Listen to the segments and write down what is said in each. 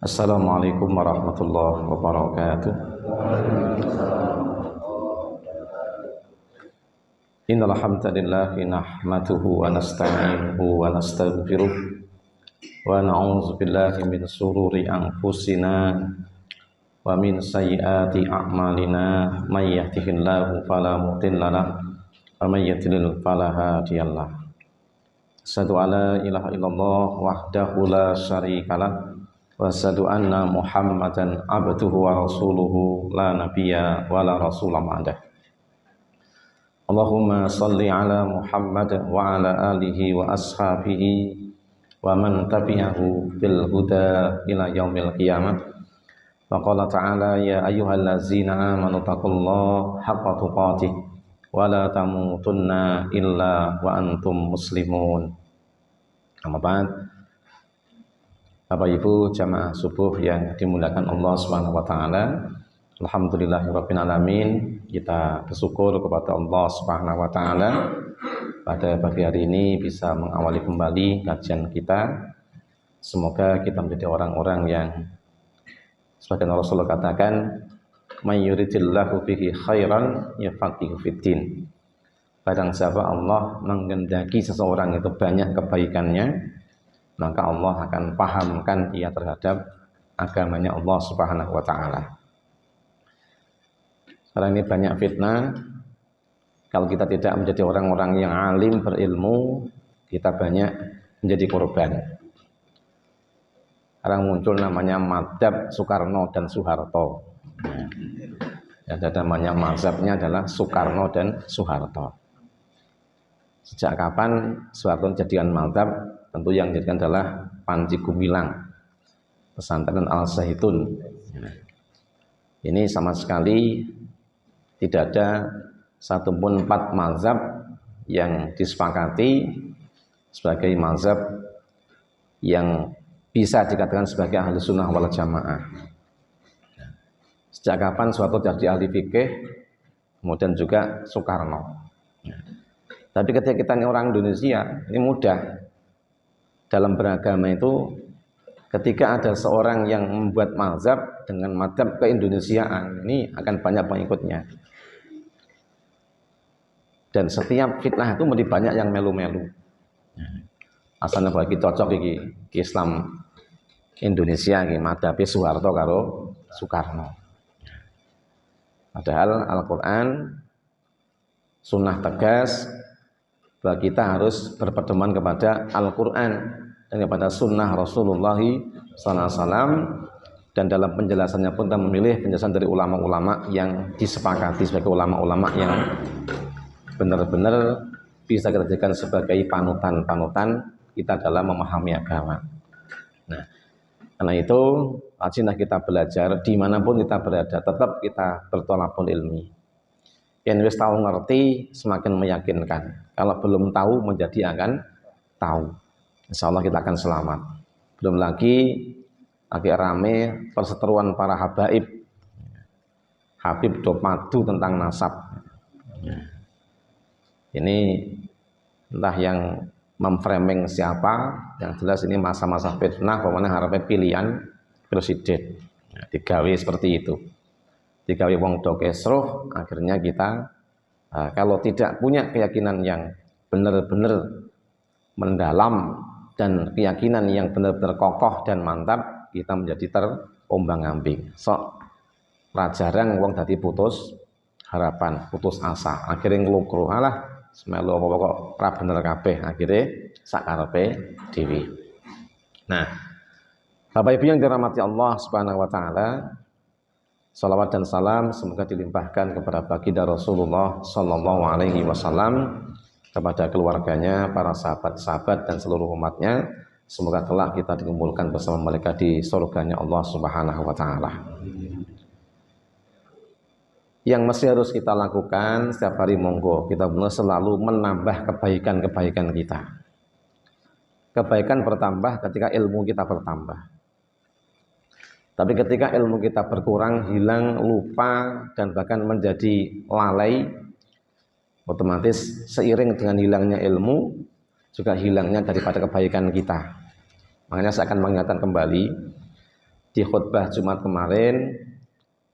Assalamualaikum warahmatullahi wabarakatuh. Innal hamdalillah nahmaduhu wa nasta'inuhu wa nastaghfiruh wa na'udzu billahi min shururi anfusina wa min sayyiati a'malina may yahdihillahu fala mudilla lahu wa may yudlil fala hadiyalah. Asyhadu an la ilaha illallah wahdahu la syarikalah wa asyhadu anna Muhammadan abduhu wa rasuluhu la nabiyya wa la rasula ba'dah. Allahumma salli ala Muhammad wa ala alihi wa ashabihi wa man tabi'ahu bil huda ila yaumil qiyamah. Wa qala ta'ala ya ayyuhallazina amanu taqullaha haqqa tuqatih wa la tamutunna illa wa antum muslimun. Amma ba'd. Bapak Ibu jamaah subuh yang dimuliakan Allah Subhanahu wa taala. Alhamdulillahirabbil alamin. Kita bersyukur kepada Allah Subhanahu wa taala pada pagi hari ini bisa mengawali kembali kajian kita. Semoga kita menjadi orang-orang yang sebagian Rasulullah katakan, "May yuridillahu bihi khairan yafaqihu fiddin." Barang siapa Allah menghendaki seseorang itu banyak kebaikannya, maka Allah akan pahamkan dia terhadap agamanya Allah Subhanahu wa taala. Sekarang ini banyak fitnah. Kalau kita tidak menjadi orang-orang yang alim berilmu, kita banyak menjadi korban. Sekarang muncul namanya madzhab Soekarno dan Soeharto. Yang ada namanya mazhabnya adalah Soekarno dan Soeharto. Sejak kapan Soeharto jadikan madzhab? Tentu yang dijadikan adalah Panji Gumilang, pesantren Al-Zaitun. Ini sama sekali tidak ada satupun 4 mazhab yang disepakati sebagai mazhab yang bisa dikatakan sebagai ahli sunnah wal jamaah. Sejak kapan suatu jadi ahli fikih, kemudian juga Soekarno. Tapi ketika kita ini orang Indonesia, ini mudah. Dalam beragama itu ketika ada seorang yang membuat mazhab dengan mazhab keindonesiaan, ini akan banyak pengikutnya. Dan setiap fitnah itu mesti banyak yang melu-melu. Asalnya bagi cocok iki Islam Indonesia iki mazhab Soeharto karo Soekarno. Padahal Al-Qur'an sunnah tegas bahwa kita harus berpedoman kepada Al-Qur'an dan kepada sunnah Rasulullah SAW, dan dalam penjelasannya pun kita memilih penjelasan dari ulama-ulama yang disepakati sebagai ulama-ulama yang benar-benar bisa kita jadikan sebagai panutan-panutan kita dalam memahami agama. Nah, karena itu wajiblah kita belajar dimanapun kita berada, tetap kita bertolakul ilmi. Yang wis tahu ngerti semakin meyakinkan. Kalau belum tahu menjadi akan tahu. Insya Allah kita akan selamat. Belum lagi rame perseteruan para habaib. Habib do padu tentang nasab. Ini entah yang memframing siapa, yang jelas ini masa-masa fitnah, pokoknya harapnya pilihan presiden. Digawe seperti itu. Digawe wong do kesruh, akhirnya kita kalau tidak punya keyakinan yang benar-benar mendalam dan keyakinan yang benar-benar kokoh dan mantap, kita menjadi terombang-ambing. Sok rajarang wong dadi putus harapan, putus asa, akhirnya nglukru, alah semelu apa kok ra bener kabeh, akhirnya sakarepe dhewe. Nah, Bapak Ibu yang dirahmati Allah Subhanahu wa taala, salawat dan salam semoga dilimpahkan kepada baginda Rasulullah sallallahu alaihi wasallam, kepada keluarganya, para sahabat-sahabat dan seluruh umatnya. Semoga kelak kita dikumpulkan bersama mereka di surganya Allah Subhanahu wa taala. Yang mesti harus kita lakukan setiap hari, monggo kita benar selalu menambah kebaikan-kebaikan kita. Kebaikan bertambah ketika ilmu kita bertambah. Tapi ketika ilmu kita berkurang, hilang, lupa, dan bahkan menjadi lalai, otomatis seiring dengan hilangnya ilmu juga hilangnya daripada kebaikan kita. Makanya saya akan mengingatkan kembali di khutbah Jumat kemarin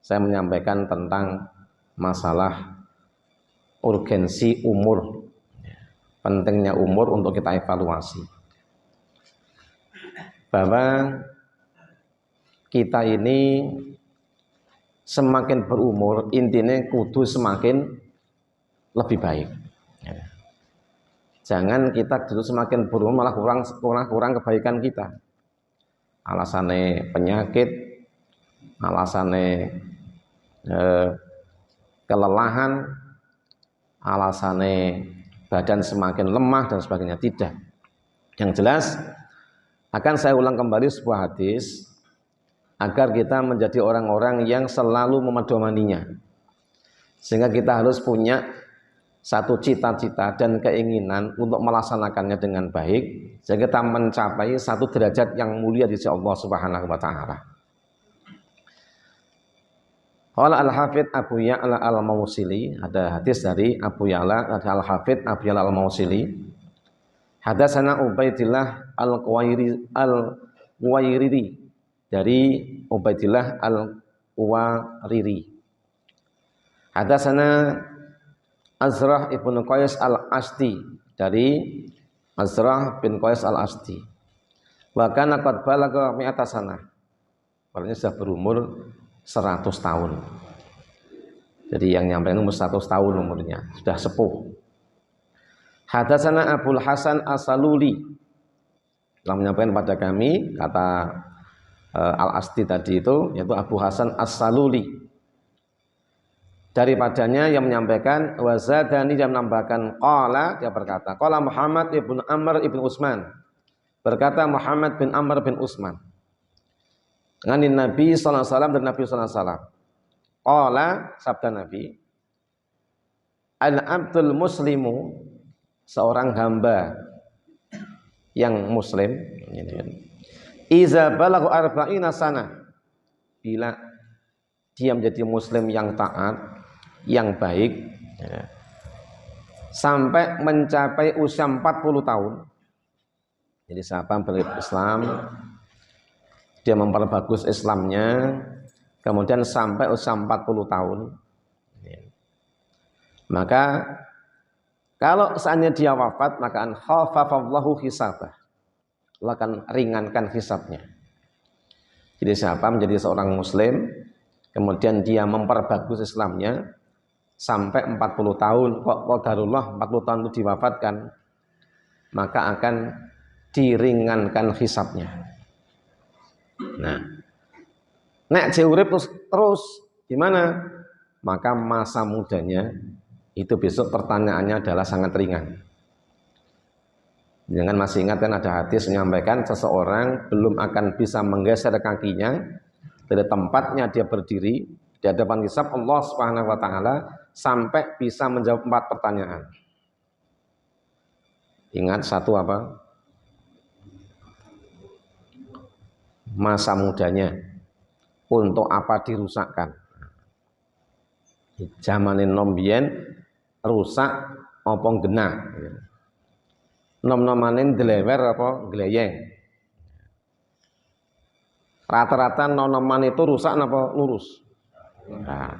saya menyampaikan tentang masalah urgensi umur, pentingnya umur untuk kita evaluasi, bahwa kita ini semakin berumur intinya kudu semakin lebih baik. Jangan kita dulu semakin berumur malah kurang kebaikan kita. Alasannya penyakit, alasannya kelelahan, alasannya badan semakin lemah dan sebagainya. Tidak. Yang jelas akan saya ulang kembali sebuah hadis agar kita menjadi orang-orang yang selalu memedomaninya, sehingga kita harus punya satu cita-cita dan keinginan untuk melaksanakannya dengan baik, sehingga kita mencapai satu derajat yang mulia di sisi Allah Subhanahu wa taala. Qala Al-Hafidz Abu Ya'la Al-Mawsili, ada hadis dari Abu Ya'la Al-Hafidz Abu Ya'la Al-Mawsili. Hadatsana Ubaidillah Al-Quwairiri, dari Ubaidillah Al-Quwairiri. Hadatsana Azrah ibnu Qais al-Asti, dari Azrah bin Qais al-Asti. Wa kana qad balagha mi'ata sanah. Artinya sudah berumur 100 tahun. Jadi yang nyampe umur 100 tahun umurnya, sudah sepuh. Hadatsana Abul Hasan As-Saluli, telah menyampaikan kepada kami kata al-Asti tadi itu, yaitu Abu Hasan As-Saluli. Daripadanya yang menyampaikan wazadani, dia menambahkan qala, dia berkata qala Muhammad ibn Amr ibn Utsman, berkata Muhammad bin Amr bin Utsman nganin Nabi sallallahu alaihi wasallam, dan Nabi sallallahu alaihi wasallam qala, sabda Nabi, al-abdul muslimu, seorang hamba yang muslim, iza balagha arba'ina sana, bila dia menjadi muslim yang taat, yang baik, sampai mencapai usia 40 tahun. Jadi siapa berislam, dia memperbagus Islamnya, kemudian sampai usia 40 tahun, maka kalau seandainya dia wafat, maka an khafafallahu hisabah, Allah akan ringankan hisabnya. Jadi siapa menjadi seorang muslim, kemudian dia memperbagus Islamnya sampai 40 tahun, kok qadarullah 40 tahun itu diwafatkan, maka akan diringankan hisabnya. Nah, nek urip terus gimana? Maka masa mudanya itu besok pertanyaannya adalah sangat ringan. Jangan masih ingat kan ada hadis menyampaikan seseorang belum akan bisa menggeser kakinya dari tempatnya dia berdiri di hadapan hisab Allah Subhanahu wa taala sampai bisa menjawab 4 pertanyaan. Ingat satu apa? Masa mudanya untuk apa dirusakkan? Zamanin nombien rusak apa genah? Nom-nomanin delewer apa gleyeng? Rata-rata nom-noman itu rusak apa lurus? Nah,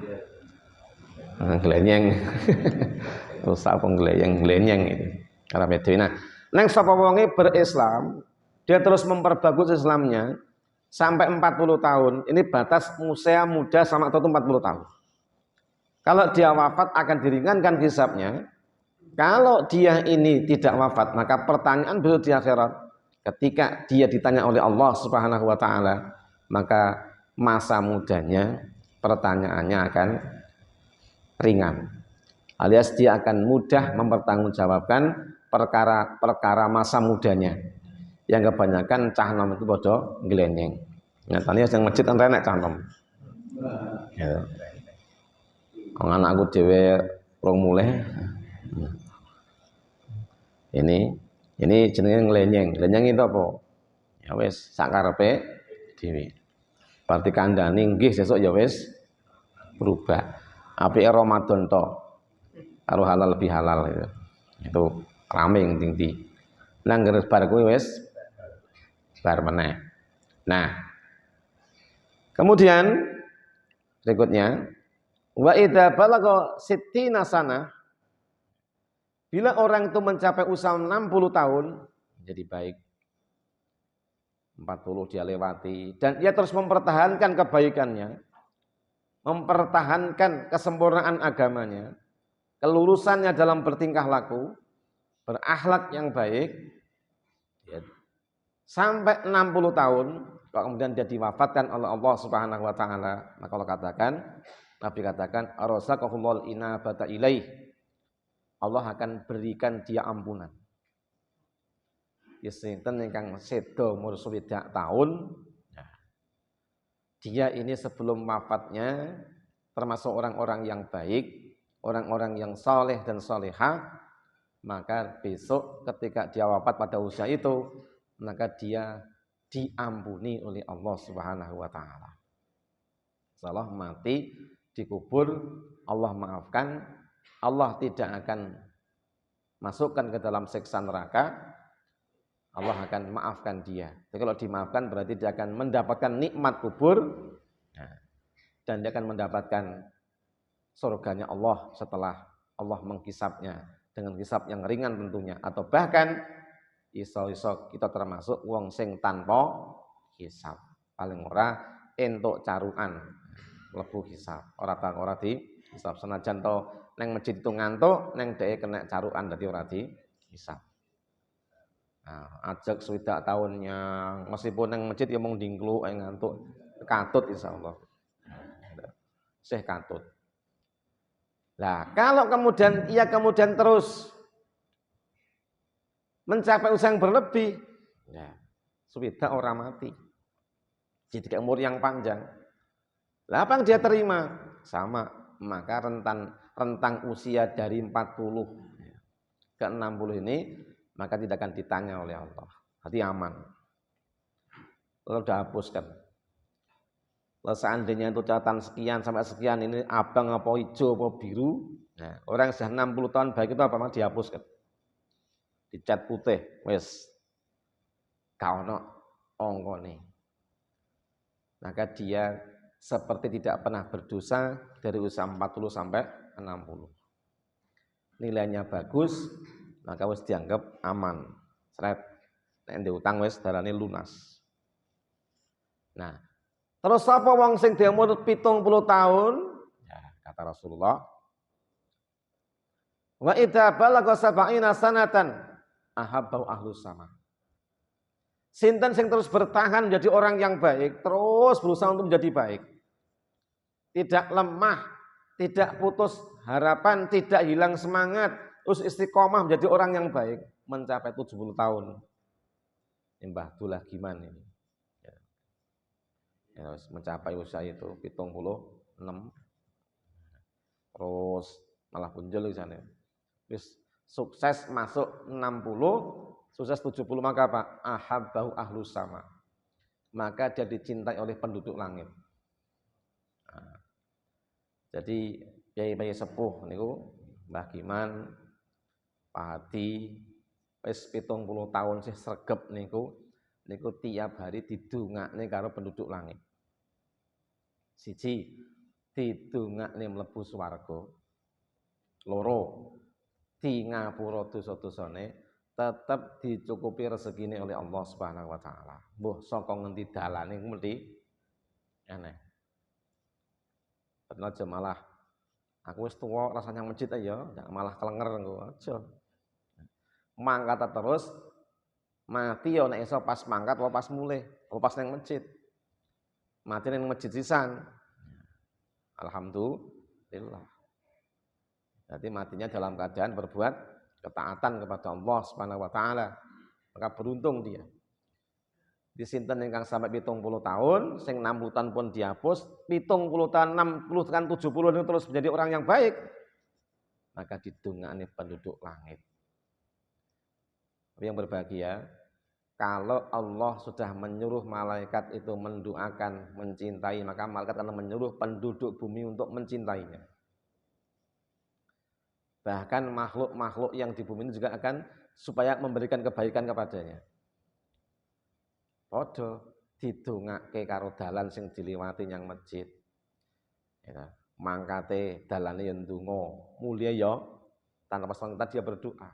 glenyeng. Rusak apa glenyeng itu. Karena beda. Nah, neng sapa wonge berislam, dia terus memperbagus Islamnya sampai 40 tahun. Ini batas usia muda sama atau 40 tahun. Kalau dia wafat akan diringankan hisabnya. Kalau dia ini tidak wafat, maka pertanyaan beliau di akhirat ketika dia ditanya oleh Allah Subhanahu wa taala, maka masa mudanya pertanyaannya akan ringan. Alias dia akan mudah mempertanggungjawabkan perkara-perkara masa mudanya. Yang kebanyakan cah nom itu bodoh ngelenyeng. Nyatanya yang masjid entek cah nom. Ya. Anakku dhewe rong mulai. Ini jenenge ngelenyeng. Ngelenyeng itu apa? Ya wis sak karepe dhewe. Berarti kandhane nggih sesuk ya wis berubah. Apike Ramadan to. Karo halal lebih halal itu. Itu rame tinggi. Nang ngres bar kuwi wis bar meneh. Nah, Kemudian berikutnya, wa idza balagha sittina sanah, bila orang itu mencapai usia 60 tahun, jadi baik. 40 dia lewati dan dia terus mempertahankan kebaikannya, mempertahankan kesempurnaan agamanya, kelurusannya dalam bertingkah laku, berakhlak yang baik, ya, sampai 60 tahun, kemudian dia diwafatkan oleh Allah Subhanahu wa taala, maka Allah katakan, Nabi katakan, arzaqahullahu inabata ilaih. Allah akan berikan dia ampunan. Ya sinten ingkang sedo umur 60 tahun, dia ini sebelum wafatnya termasuk orang-orang yang baik, orang-orang yang soleh dan solehah, maka besok ketika dia wafat pada usia itu, maka dia diampuni oleh Allah Subhanahu wa taala. Setelah mati dikubur, Allah maafkan, Allah tidak akan masukkan ke dalam siksa neraka, Allah akan maafkan dia. Jadi kalau dimaafkan berarti dia akan mendapatkan nikmat kubur, dan dia akan mendapatkan surganya Allah setelah Allah menghisapnya dengan hisap yang ringan tentunya, atau bahkan iso-iso kita termasuk wong sing tanpa hisap, paling ora entuk carukan mlebu hisap, ora di hisap. Senajan to neng masjid itu ngantuk, neng dhek kena carukan dadi ora di hisap. Nah, ajak swidak tahunnya meskipun neng masjid ya mung dingkluk ngantuk, katut insyaallah. Syekh katut. Nah, kalau kemudian ia terus mencapai usia yang berlebih, ya, swidak orang mati. Jadi umur yang panjang. Lah apa yang dia terima? Sama, maka rentang usia dari 40 ke 60 ini maka tidak akan ditanya oleh Allah. Hati aman. Lalu sudah hapuskan. Kalau seandainya itu catatan sekian sampai sekian ini abang apa hijau apa biru, nah, orang yang sudah 60 tahun baik itu apa? Dihapuskan. Dicat putih, wes. Kaono ongkone. Maka dia seperti tidak pernah berdosa dari usia 40 sampai 60. Nilainya bagus, maka wis dianggap aman. Seret. Nek diutang wis darane lunas. Nah, terus apa wong sing dia umur 70 tahun? Ya, kata Rasulullah, wa idza balagha sab'ina sanatan ahabbau ahlus sama. Sinten sing terus bertahan menjadi orang yang baik, terus berusaha untuk menjadi baik. Tidak lemah, tidak putus harapan, tidak hilang semangat, terus istiqomah menjadi orang yang baik, mencapai 70 tahun. Mbah Dullah gimana ini? Ya, mencapai usia itu 76, terus malah punjul di sana. Terus sukses masuk 60, sukses 70, maka apa? Ahabbahu ahlus sama. Maka dia dicintai oleh penduduk langit. Nah, jadi kiai-kiai sepuh niku Mbah Giman, Pak Hadi, wis 70 tahun sih sregep niku tiap hari didongakne karo penduduk langit. Siji, didongakne mlebu swarga. Loro, di ngapura dosa-dosane, tetap dicukupi rezekine oleh Allah Subhanahu wa taala. Mbuh saka ngendi dalane mesti aneh. Aja malah aku wis tuwa rasanya masjid aja, malah kelenger engko aja. Mangkat terus mati ya nek iso pas mangkat apa pas mulih, apa pas nang masjid. Mati nang masjid sisan. Alhamdulillah. Jadi matinya dalam keadaan berbuat ketaatan kepada Allah Subhanahu wa taala. Maka beruntung dia. Di sinten ingkang sampai 70 tahun, sing 60 tahun pun dihapus, 70 tahun, 60 tahun, 70 ini terus menjadi orang yang baik. Maka didongakne penduduk langit. Yang berbahagia, kalau Allah sudah menyuruh malaikat itu mendoakan, mencintai, maka malaikat akan menyuruh penduduk bumi untuk mencintainya. Bahkan makhluk-makhluk yang di bumi ini juga akan supaya memberikan kebaikan kepadanya. Podo. didongake karo dalan sing diliwati nyang masjid. Ya, mangkate dalane ya ndonga, mulia ya tanpa serta dia berdoa.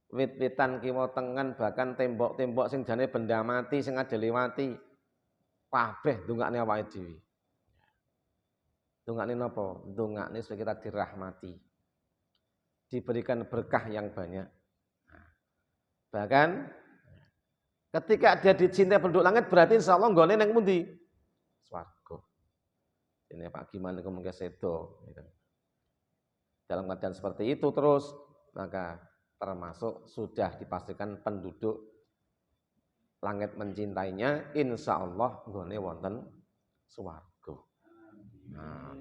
Wit-witan kiwa tengen bahkan tembok-tembok sing jane benda mati sing ada liwati kabeh ndongakne awake dhewe. Ndongakne napa? Ndongakne supaya kita dirahmati. Diberikan berkah yang banyak. Bahkan ketika dia dicintai penduduk langit berarti insyaallah nggone nang pundi? Swarga. Ini Pak gimana kok mungkin sedo gitu. Dalam keadaan seperti itu terus maka termasuk sudah dipastikan penduduk langit mencintainya insyaallah nggone wonten swarga. Nah,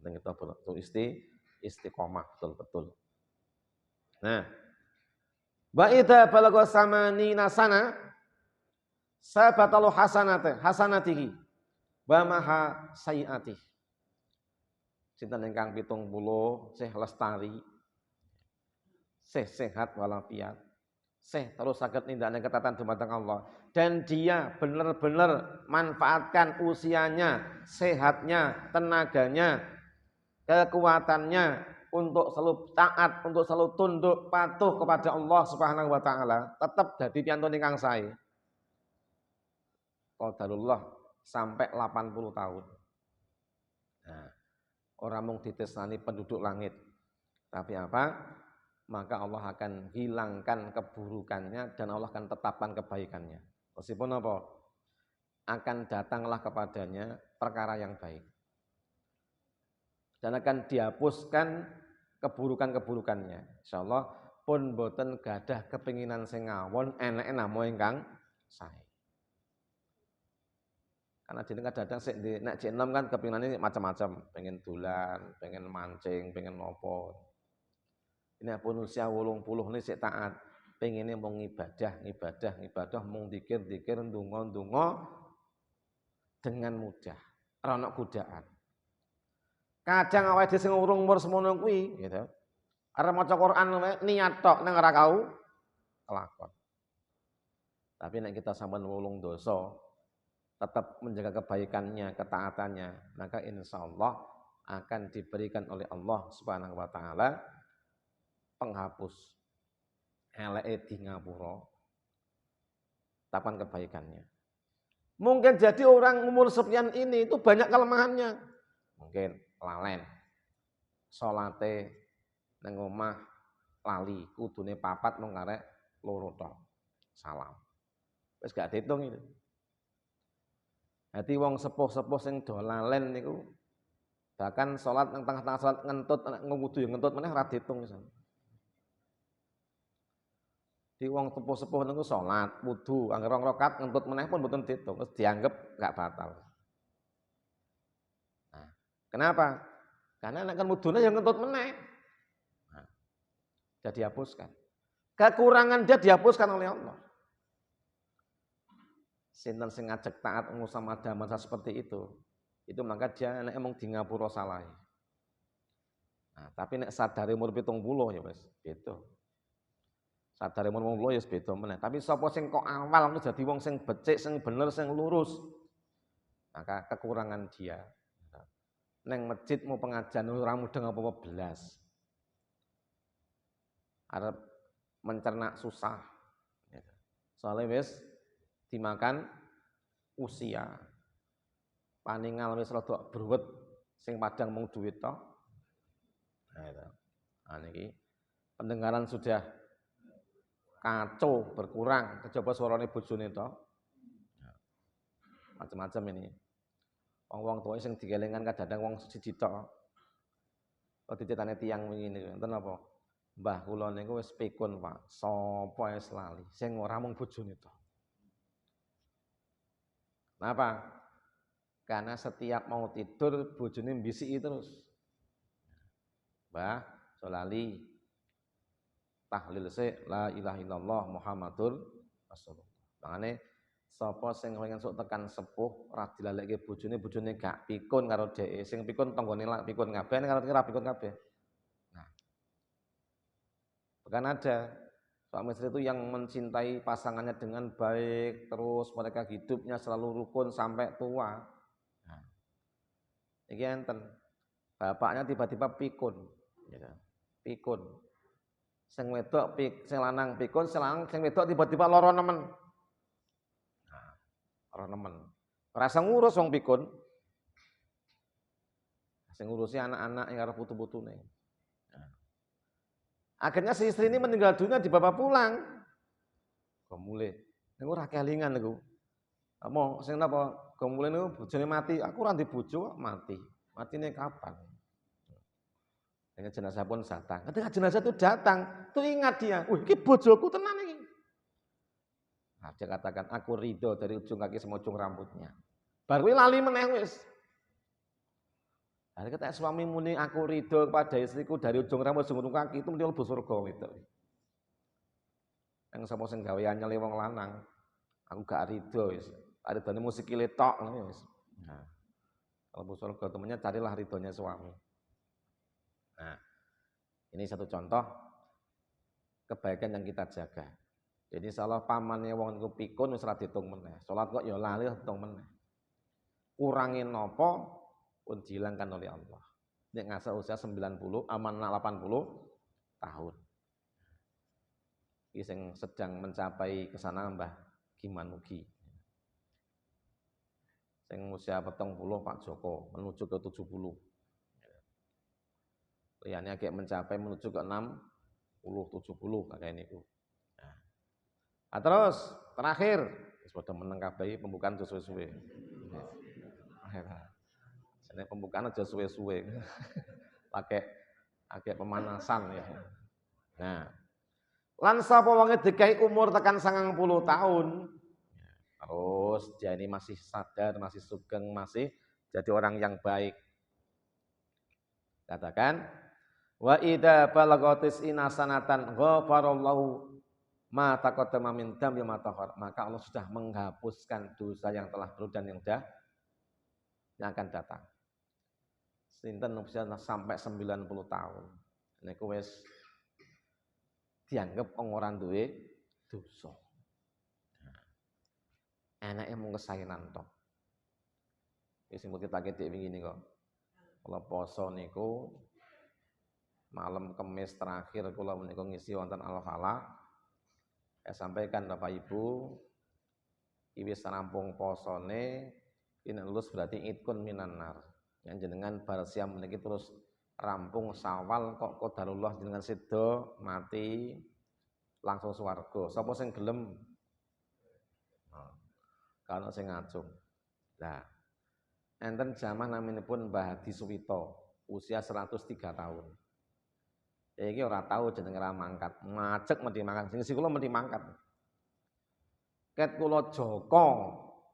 kita betul istiqomah betul-betul. Nah, wa idza balagha samanina sana sabatalu hasanatihi wa maha sayiatihi. Sinten ingkang 70 sih lestari, sih sehat walafiat, sih terus saged nindakake ketaatan dumateng Allah dan dia benar-benar manfaatkan usianya, sehatnya, tenaganya, kekuatannya untuk selalu taat, untuk selalu tunduk patuh kepada Allah Subhanahu wa taala, tetap dadi piyantun ingkang sae. Qadarullah sampai 80 tahun. Nah, orang mung ditesnani penduduk langit. Tapi apa? Maka Allah akan hilangkan keburukannya dan Allah akan tetapkan kebaikannya. Meskipun apa? Akan datanglah kepadanya perkara yang baik. Dan akan dihapuskan keburukan-keburukannya. Insyaallah pun boten gadah kepinginan sing ngawon eneke namung ingkang sae. Karena jeneng kadang-kadang sik nek jek enom kan kepinginane macam-macam, pengen dolan, pengen mancing, pengen nopo. Ini pun usia 80 ini sik taat, pengene mung ibadah mung zikir, ndonga dengan mudah, ora ana godaan. Kadang awake dhewe sing urung umur semono kuwi, gitu. Arep maca Quran niat tok ning ora kau kelakon. Tapi nek kita sampean wulung dosa, tetap menjaga kebaikannya, ketaatannya, maka insyaallah akan diberikan oleh Allah Subhanahu wa taala penghapus eleke di ngapura tapan kebaikannya. Mungkin jadi orang umur sekian ini itu banyak kelemahannya. Mungkin lalen. Salate nang omah lali, kudune papat mung karek loro tok. Salam. Wis gak diitung itu. Dadi wong sepuh-sepuh sing do lalen niku bahkan salat nang tengah-tengah salat ngentut ngudu ya ngentut meneh ora diitung pisan. Di wong sepuh-sepuh niku salat, wudu, angger 2 rakaat ngentut meneh pun mboten diitung, wis dianggap gak batal. Nah, kenapa? Karena nek kan wudune ya ngentut meneh. Nah, jadi dihapuskan. Kekurangan dia dihapuskan oleh Allah. Sinten sing ngajak taat ngusama masa seperti itu maka dia nek emang di ngapura salah. Nah, tapi nek sadare umur 70 ya wis beda. Sadare umur 80 ya wis beda meneh. Tapi sapa sing kok awal ku dadi wong sing becik, sing bener, sing lurus, maka kekurangan dia. Neng masjid mau pengajian ora mudeng apa-apa belas. Arep mencerna susah. Soalnya wis dimakan usia. Paningal wis rada bruwet sing padang mung duit tok. Nah itu. Nah niki pendengaran sudah kacau berkurang, kejaba suarane bojone tok. Macam-macam ini. Wong-wong tuwa sing digelengan kadang-kadang wong siji tok. Kok dicetane tiyang wingi niku, enten apa? Mbah kula niku wis pikun, Pak. Sapa wis lali, sing ora mung bojone tok. Kenapa? Karena setiap mau tidur bojone mbisiki terus. Mbah, solali tahlil sik la ilaha illallah Muhammadur Rasulullah. Mangane sapa sing pengen sok tekan sepuh ora dilalekke bojone gak pikun karo dheke, sing pikun tanggane lak pikun kabeh karo ora pikun kabeh. Nah. Bukan ada Suami istri itu yang mencintai pasangannya dengan baik, terus mereka hidupnya selalu rukun sampai tua. Nah, iki enten. Bapaknya tiba-tiba pikun, gitu. Pikun. Sing wedok sing lanang pikun, sing wedok tiba-tiba lara nemen. Nah, lara nemen. Rasa ngurus wong pikun. Sing ngurusi anak-anak yang karo putu-putune. Nah. Akhirnya si istri ini meninggal dunia dibawa pulang. Kok mulai, niku ora kelingan niku. Apa sing napa? Kok mulai niku bojone mati, aku ora ndek bojo mati. Matine kapan? Dengan jenazah pun datang. Ketika jenazah itu datang, tuh ingat dia, "Wih, iki bojoku tenan iki." Nah, dia katakan, "Aku ridho dari ujung kaki sampai ujung rambutnya." Baru lali meneh wis. Hari ketika suami muni aku ridho kepada istriku dari ujung rambut sampai ujung kaki itu mlebu surga itu. Yang sapa sing gawe anyel wong lanang, aku gak ridho wis. Ridone musikile tok ngono wis. Nah, kalau surga temennya carilah ridhonya suami. Nah, ini satu contoh kebaikan yang kita jaga. Jadi salah pamannya wong niku pikun wis ora ditung meneh. Salat kok ya lali ditung meneh. Kurangin nopo pun dihilangkan oleh Allah. Nek ngasa usia 90, amanah 80 tahun. Iki sing sedang mencapai ke sana Mbah Gimanugi. Sing usia 40 Pak Joko menuju ke 70. Liyane agak mencapai menuju ke 60, 70 kayak niku. Nah, terus terakhir wis padha meneng kabeh pembukaan suwe-suwe. Ini pembukaan aja suwe-suwe. Pakai pemanasan ya. Nah, lan sapa wonge dikai umur tekan 90 tahun. Terus dia ini masih sadar, masih sugeng, masih jadi orang yang baik. Katakan wa idza balagatis inasanatan ghafarallahu ma taqaddama min dambi ma tahar. Maka Allah sudah menghapuskan dosa yang telah berlalu dan yang akan datang. Sinten bisa sampai 90 tahun. Niku wis dianggap wong ora duwe dosa. Enake mung kesaenan tok. Wis sing kita ketik wingi kok. Kalau poso niku malam Kamis terakhir kula menika ngisi wonten Al-Falaq. Saya sampaikan Bapak Ibu, iki wis rampung posone, ini lulus berarti itkun minan nar. Yang jenengan bar siam meniki terus rampung Syawal kok qadarullah jenengan sedo mati langsung swarga. Sapa sing gelem? Kalau sing ngajung. Lah, enten zaman naminipun Mbah Hadi Suwito, usia 103 tahun. Iki ora tahu jenenge ra mangkat, macek mesti mangkat. Sing kula mesti mangkat. Ket kula Joko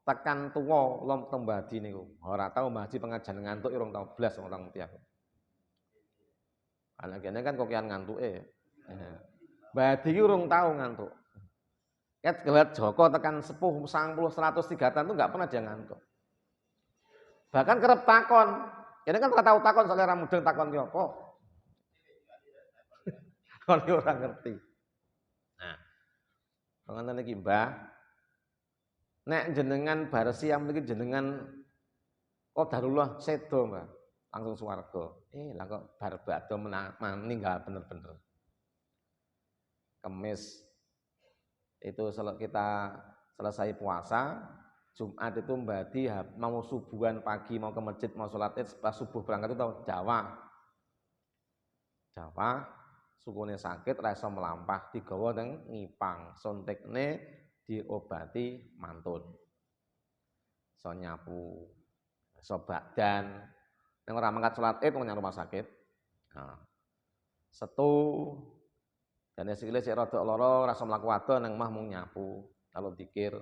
tekan tuwa kula Mbah Hadi niku. Ora tahu Mbah Hadi pengajian ngantuk urung tau blas orang ngerti aku. Anak kene kan kokian ngantuke. Mbah Hadi iki urung tau ngantuk. Ket gelat Joko tekan sepuh 90 103 tahun itu enggak pernah dia ngantuk. Bahkan kerep takon. Kene kan ora tau takon soalnya ra mudeng takon ki apa. Kon ora ngerti. Nah, pengen iki Mbah, nek jenengan bar siam niki jenengan qadarullah sedo Mbah, langsung swarga. Lah kok bar bado meninggal bener-bener. Kamis itu kita selesai puasa, Jumat itu Mbah Hadi mau subuhan pagi mau ke masjid mau sholat Id, pas subuh berangkat itu Jawa. Sukune sakit ra iso mlampah digawa teng ngipang, suntikne diobati mantun. So nyapu, so badan. Nek ora mangkat salat Id wong nang rumah sakit. Nah. Setu dan sikile sik rada lara ra iso mlaku ado nang omah mung nyapu, kalau dikir.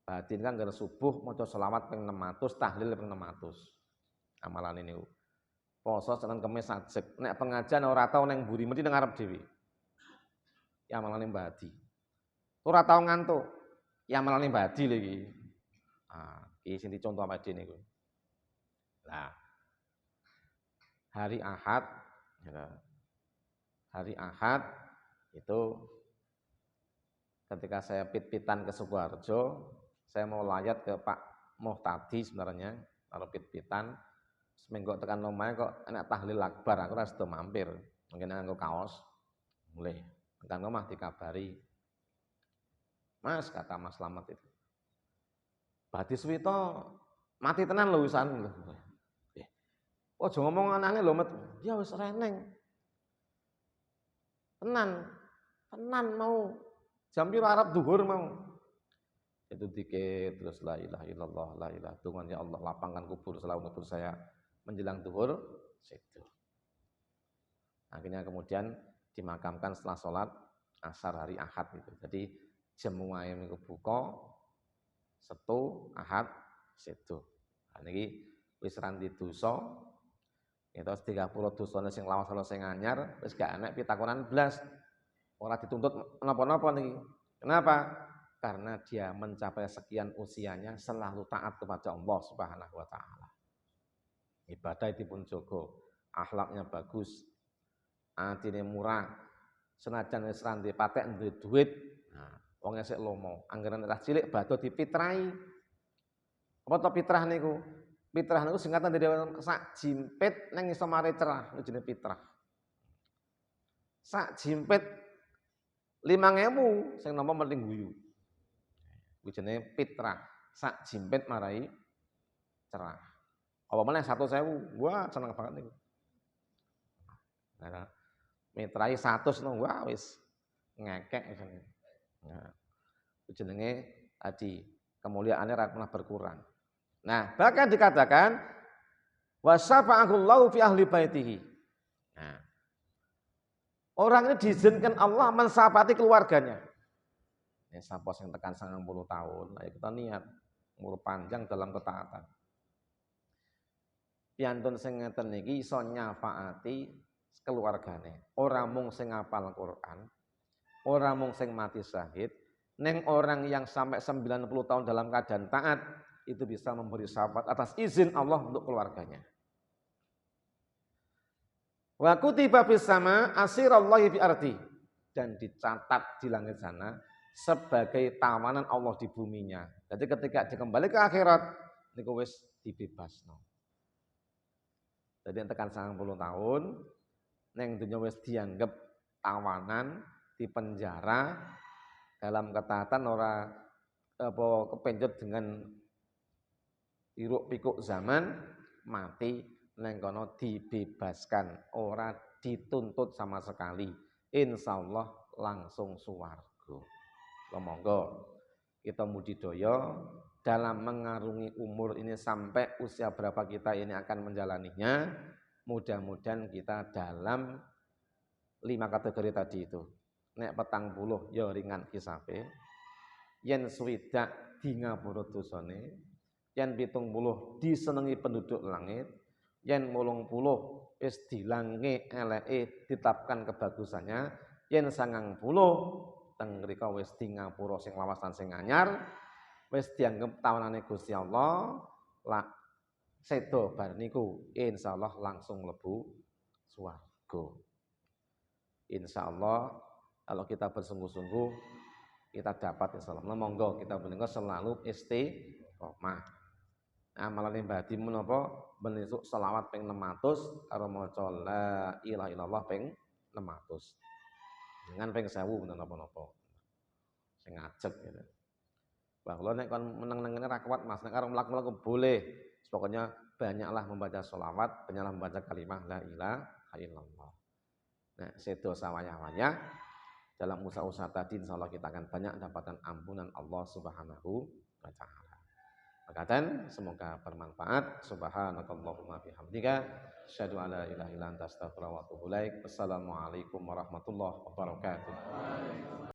Batin kan gara subuh maca selawat ping 600, tahlil ping 600. Amalan ini. Poso Senin Kamis sajek. Nek pengajian ora tau nang mburi mesti nang arep dhewe. Ya amalane Mbah Hadi. Ora tau ngantuk. Ya amalane Mbah Hadi lho iki. Ah, iki sing dicontoh apa dene niku. Lah. Hari Ahad Itu ketika saya pit-pitan ke Sukoharjo, saya mau layat ke Pak Muhtadi sebenarnya, kalau pit-pitan, seminggu tekan omahe kok enak tahlil akbar, aku rasa sudah mampir, mungkin nganggo kaos, mulai tekan omah dikabari, Mas, kata Mas Slamet itu, Badi Suwito mati tenan lho wisan lho. Ojo ngomong anane lho, Met. Ya wis reneng. Tenan mau jam piro arep duhur mau. Itu dikit terus la ilaha illallah, la ilaha Tuhan ya Allah lapangkan kubur selalu kubur saya menjelang duhur situ. Akhirnya kemudian dimakamkan setelah sholat asar hari Ahad itu. Jadi jemuai minggu buka Setu Ahad situ. Nah niki wis randi dosa. Itu 30 dosane sing lawas karo sing anyar wis gak enek pitakonan blas. Ora dituntut napa-napa niki. Kenapa? Karena dia mencapai sekian usianya selalu taat kepada Allah Subhanahu wa taala. Ibadah dipun jaga, akhlaknya bagus, atine murah, senajan wis randi patek duwe duit. Nah, wong esuk lomo, anggaran ras cilik badhe dipitrai. Apa to pitrah niku? Pitrah niku singkatan dari sak jimpit ning iso mare cerah, niku jenenge pitrah. Sak jimpit 5.000 sing nampa mending guyu. Kuwi jenenge pitrah, sak jimpit marai cerah. Apa meneh 100.000, wah seneng banget niku. Nah, mitrai 100 no, wah wis ngekek misalnya. Nah, itu jenenge tadi kemuliaannya ora pernah berkurang. Nah, bahkan dikatakan wasafa'ahullahu fi ahli baitihi. Nah, orang ini diizinkan Allah mensafati keluarganya. Ya, sapa sing tekan 90 tahun, ayo kita niat umur panjang dalam ketaatan. Piantun sing ngeten niki iso nyafaati keluargane. Ora mung sing ngapal Quran, ora mung sing mati syahid, neng orang yang sampai 90 tahun dalam keadaan taat itu bisa memberi syafaat atas izin Allah untuk keluarganya. Wa kutiba fis sama asirallahi fi ardi, dan dicatat di langit sana sebagai tawanan Allah di buminya. Jadi ketika dikembali ke akhirat niku wis dibebasno. Jadi yang tekan 90 tahun neng dunia wis dianggap tawanan, dipenjara dalam ketaatan ora apa kepencut dengan hiruk pikuk zaman, mati neng kono dibebaskan, ora dituntut sama sekali. Insyaallah langsung swarga. Monggo kita budidaya dalam mengarungi umur ini sampai usia berapa kita ini akan menjalaninya. Mudah-mudahan kita dalam 5 kategori tadi itu. Nek 40 ya ringan hisabe, yen swidak di ngapura dosane, yen 70 disenengi penduduk langit, yen 80 wis dilangi eleke ditetapkan kebagusannya, yen 90 teng mrika wis di ngapura sing lawasan sing anyar, wis dianggep tawanane Gusti Allah, lak sedo bar niku insyaallah langsung mlebu swarga. Insyaallah kalau kita bersungguh-sungguh kita dapat insyaallah. Monggo kita menika selalu istiqomah. Amalane mbadi menapa benesuk selawat ping 600 karo maca la ilaha illallah ping 600. Dengan ping 1000 mboten napa-napa. Sing ngajeg gitu. Wah, kalau nek kon meneng-nengene ra kuat Mas, nek karo mlaku-mlaku boleh. Pokoknya banyaklah membaca sholawat, banyaklah membaca kalimah la ilaha illallah. Nah, sedo sawaya-waya dalam usaha-usaha tadi insyaallah kita akan banyak dapatkan ampunan Allah Subhanahu wa taala. Makatan semoga bermanfaat. Subhanakallahumma bihamdika asyhadu an la ilaha illa anta astaghfiruka wa atubu ilaik. Wassalamualaikum warahmatullahi wabarakatuh.